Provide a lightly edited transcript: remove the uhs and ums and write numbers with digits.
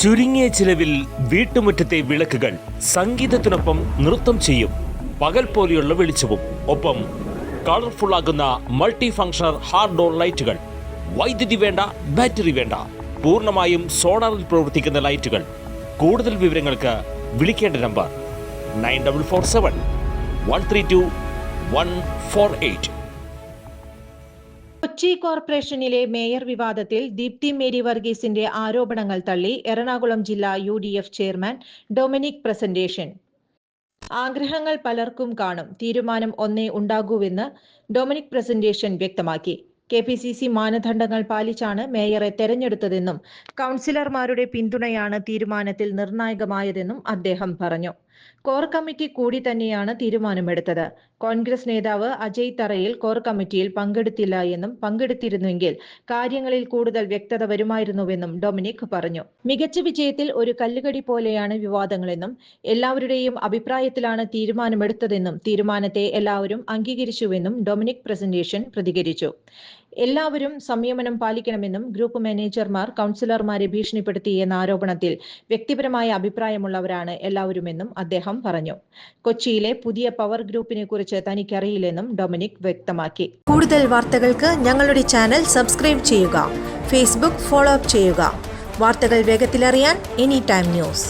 ചുരുങ്ങിയ ചിലവിൽ വീട്ടുമുറ്റത്തെ വിളക്കുകൾ സംഗീതത്തിനൊപ്പം നൃത്തം ചെയ്യും. പകൽ പോലെയുള്ള വെളിച്ചവും ഒപ്പം കളർഫുൾ ആകുന്ന മൾട്ടി ഫംഗ്ഷണൽ ഹാർഡ് ഡോർ ലൈറ്റുകൾ. വൈദ്യുതി വേണ്ട, ബാറ്ററി വേണ്ട, പൂർണ്ണമായും സോളാറിൽ പ്രവർത്തിക്കുന്ന ലൈറ്റുകൾ. കൂടുതൽ വിവരങ്ങൾക്ക് വിളിക്കേണ്ട നമ്പർ 9447-132-148. കൊച്ചി കോർപ്പറേഷനിലെ മേയർ വിവാദത്തിൽ ദീപ്തി മേരി വർഗീസിന്റെ ആരോപണങ്ങൾ തള്ളി എറണാകുളം ജില്ലാ UDF ചെയർമാൻ ഡൊമിനിക് പ്രസന്റേഷൻ. ആഗ്രഹങ്ങൾ പലർക്കും കാണും, തീരുമാനം ഒന്നേ ഉണ്ടാകൂവെന്ന് ഡൊമിനിക് പ്രസന്റേഷൻ വ്യക്തമാക്കി. KPCC മാനദണ്ഡങ്ങൾ പാലിച്ചാണ് മേയറെ തെരഞ്ഞെടുത്തതെന്നും കൗൺസിലർമാരുടെ പിന്തുണയാണ് തീരുമാനത്തിൽ നിർണായകമായതെന്നും അദ്ദേഹം പറഞ്ഞു. കോർ കമ്മിറ്റി കൂടി തന്നെയാണ് തീരുമാനമെടുത്തത്. കോൺഗ്രസ് നേതാവ് അജയ് തറയിൽ കോർ കമ്മിറ്റിയിൽ പങ്കെടുത്തില്ല എന്നും പങ്കെടുത്തിരുന്നുവെങ്കിൽ കാര്യങ്ങളിൽ കൂടുതൽ വ്യക്തത വരുമായിരുന്നുവെന്നും ഡൊമിനിക് പറഞ്ഞു. മികച്ച വിജയത്തിൽ ഒരു കല്ലുകടി പോലെയാണ് വിവാദങ്ങളെന്നും എല്ലാവരുടെയും അഭിപ്രായത്തിലാണ് തീരുമാനമെടുത്തതെന്നും തീരുമാനത്തെ എല്ലാവരും അംഗീകരിച്ചുവെന്നും ഡൊമിനിക് പ്രസന്റേഷൻ പ്രതികരിച്ചു. എല്ലാവരും സംയമനം പാലിക്കണമെന്നും ഗ്രൂപ്പ് മാനേജർമാർ കൗൺസിലർമാരെ ഭീഷണിപ്പെടുത്തി എന്ന ആരോപണത്തിൽ വ്യക്തിപരമായ അഭിപ്രായമുള്ളവരാണ് എല്ലാവരുമെന്നും അദ്ദേഹം പറഞ്ഞു. കൊച്ചിയിലെ പുതിയ പവർ ഗ്രൂപ്പിനെ കുറിച്ച് തനിക്കറിയില്ലെന്നും ഡൊമിനിക് വ്യക്തമാക്കി. കൂടുതൽ വാർത്തകൾക്ക് ഞങ്ങളുടെ ചാനൽ സബ്സ്ക്രൈബ് ചെയ്യുക. ഫേസ്ബുക്ക് ഫോളോ അപ്പ് ചെയ്യുക. വാർത്തകൾ വേഗത്തിലറിയാൻ എനി ടൈം ന്യൂസ്.